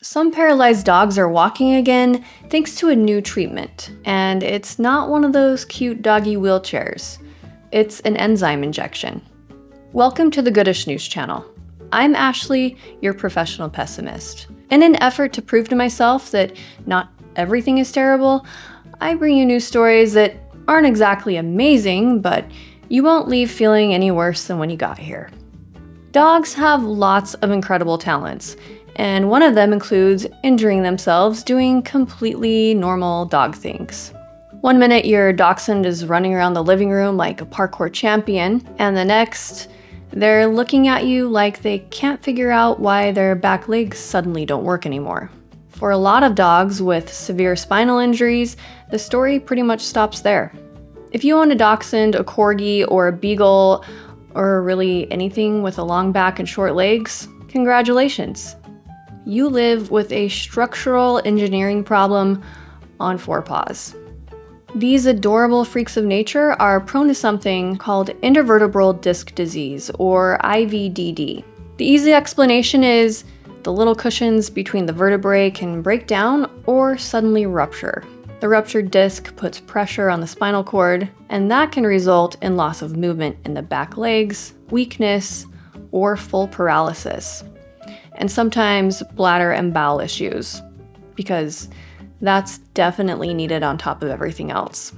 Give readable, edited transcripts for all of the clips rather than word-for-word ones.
Some paralyzed dogs are walking again thanks to a new treatment, and it's not one of those cute doggy wheelchairs. It's an enzyme injection. Welcome to the Goodish News channel. I'm Ashley, your professional pessimist. In an effort to prove to myself that not everything is terrible, I bring you news stories that aren't exactly amazing, but you won't leave feeling any worse than when you got here. Dogs have lots of incredible talents, and one of them includes injuring themselves doing completely normal dog things. One minute your Dachshund is running around the living room like a parkour champion, and the next, they're looking at you like they can't figure out why their back legs suddenly don't work anymore. For a lot of dogs with severe spinal injuries, the story pretty much stops there. If you own a Dachshund, a corgi, or a beagle, or really anything with a long back and short legs, congratulations. You live with a structural engineering problem on four paws. These adorable freaks of nature are prone to something called intervertebral disc disease, or IVDD. The easy explanation is the little cushions between the vertebrae can break down or suddenly rupture. The ruptured disc puts pressure on the spinal cord, and that can result in loss of movement in the back legs, weakness, or full paralysis. And sometimes bladder and bowel issues, because that's definitely needed on top of everything else.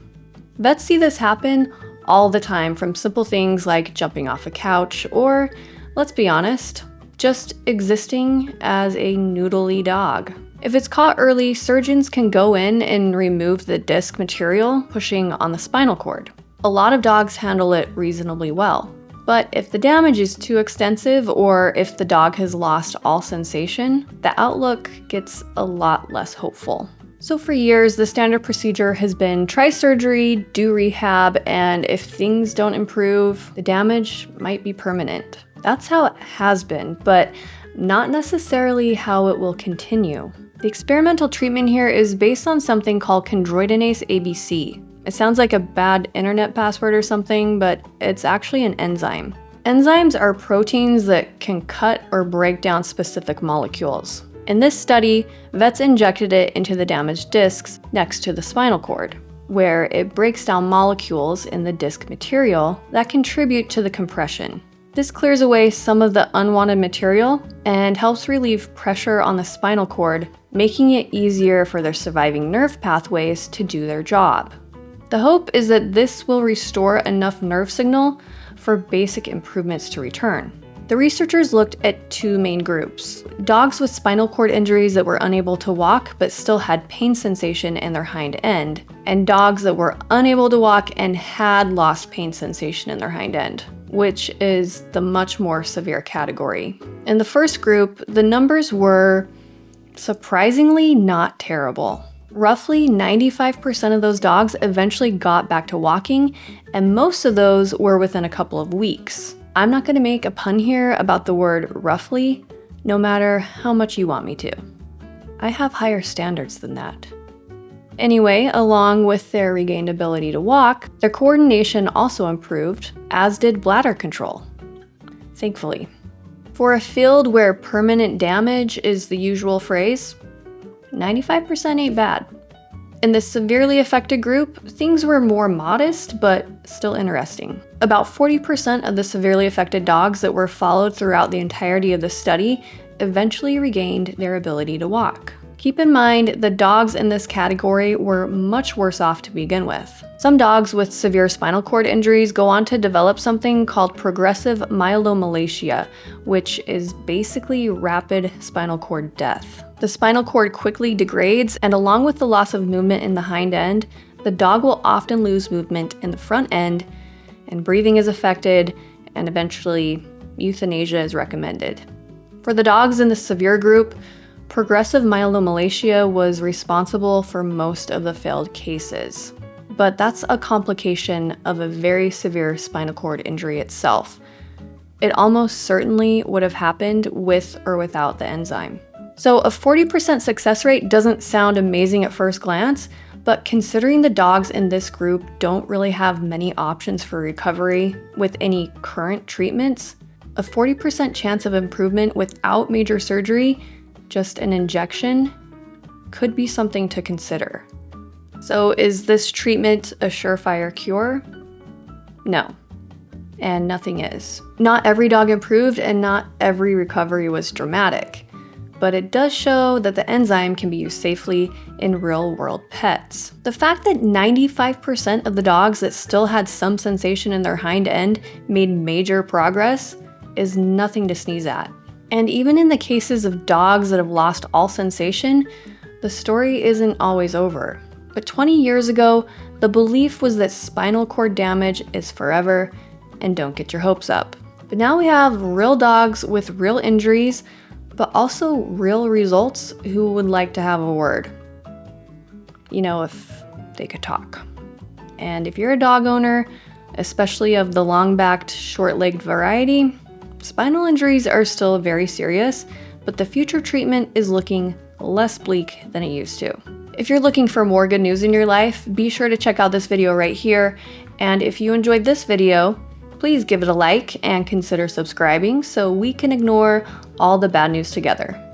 Vets see this happen all the time from simple things like jumping off a couch or, let's be honest, just existing as a noodly dog. If it's caught early, surgeons can go in and remove the disc material pushing on the spinal cord. A lot of dogs handle it reasonably well. But if the damage is too extensive or if the dog has lost all sensation, the outlook gets a lot less hopeful. So for years, the standard procedure has been try surgery, do rehab, and if things don't improve, the damage might be permanent. That's how it has been, but not necessarily how it will continue. The experimental treatment here is based on something called chondroitinase ABC. It sounds like a bad internet password or something, but it's actually an enzyme. Enzymes are proteins that can cut or break down specific molecules. In this study, vets injected it into the damaged discs next to the spinal cord, where it breaks down molecules in the disc material that contribute to the compression. This clears away some of the unwanted material and helps relieve pressure on the spinal cord, making it easier for their surviving nerve pathways to do their job. The hope is that this will restore enough nerve signal for basic improvements to return. The researchers looked at two main groups: dogs with spinal cord injuries that were unable to walk but still had pain sensation in their hind end, and dogs that were unable to walk and had lost pain sensation in their hind end, which is the much more severe category. In the first group, the numbers were surprisingly not terrible. Roughly 95% of those dogs eventually got back to walking, and most of those were within a couple of weeks. I'm not going to make a pun here about the word roughly, no matter how much you want me to. I have higher standards than that. Anyway, along with their regained ability to walk, their coordination also improved, as did bladder control. Thankfully. For a field where permanent damage is the usual phrase, 95% ain't bad. In the severely affected group, things were more modest, but still interesting. About 40% of the severely affected dogs that were followed throughout the entirety of the study eventually regained their ability to walk. Keep in mind, the dogs in this category were much worse off to begin with. Some dogs with severe spinal cord injuries go on to develop something called progressive myelomalacia, which is basically rapid spinal cord death. The spinal cord quickly degrades, and along with the loss of movement in the hind end, the dog will often lose movement in the front end, and breathing is affected, and eventually euthanasia is recommended. For the dogs in the severe group, progressive myelomalacia was responsible for most of the failed cases. But that's a complication of a very severe spinal cord injury itself. It almost certainly would have happened with or without the enzyme. So a 40% success rate doesn't sound amazing at first glance, but considering the dogs in this group don't really have many options for recovery with any current treatments, a 40% chance of improvement without major surgery just an injection could be something to consider. So is this treatment a surefire cure? No, and nothing is. Not every dog improved and not every recovery was dramatic, but it does show that the enzyme can be used safely in real-world pets. The fact that 95% of the dogs that still had some sensation in their hind end made major progress is nothing to sneeze at. And even in the cases of dogs that have lost all sensation, the story isn't always over. But 20 years ago, the belief was that spinal cord damage is forever, and don't get your hopes up. But now we have real dogs with real injuries, but also real results who would like to have a word. You know, if they could talk. And if you're a dog owner, especially of the long-backed, short-legged variety, spinal injuries are still very serious, but the future treatment is looking less bleak than it used to. If you're looking for more good news in your life, be sure to check out this video right here. And if you enjoyed this video, please give it a like and consider subscribing so we can ignore all the bad news together.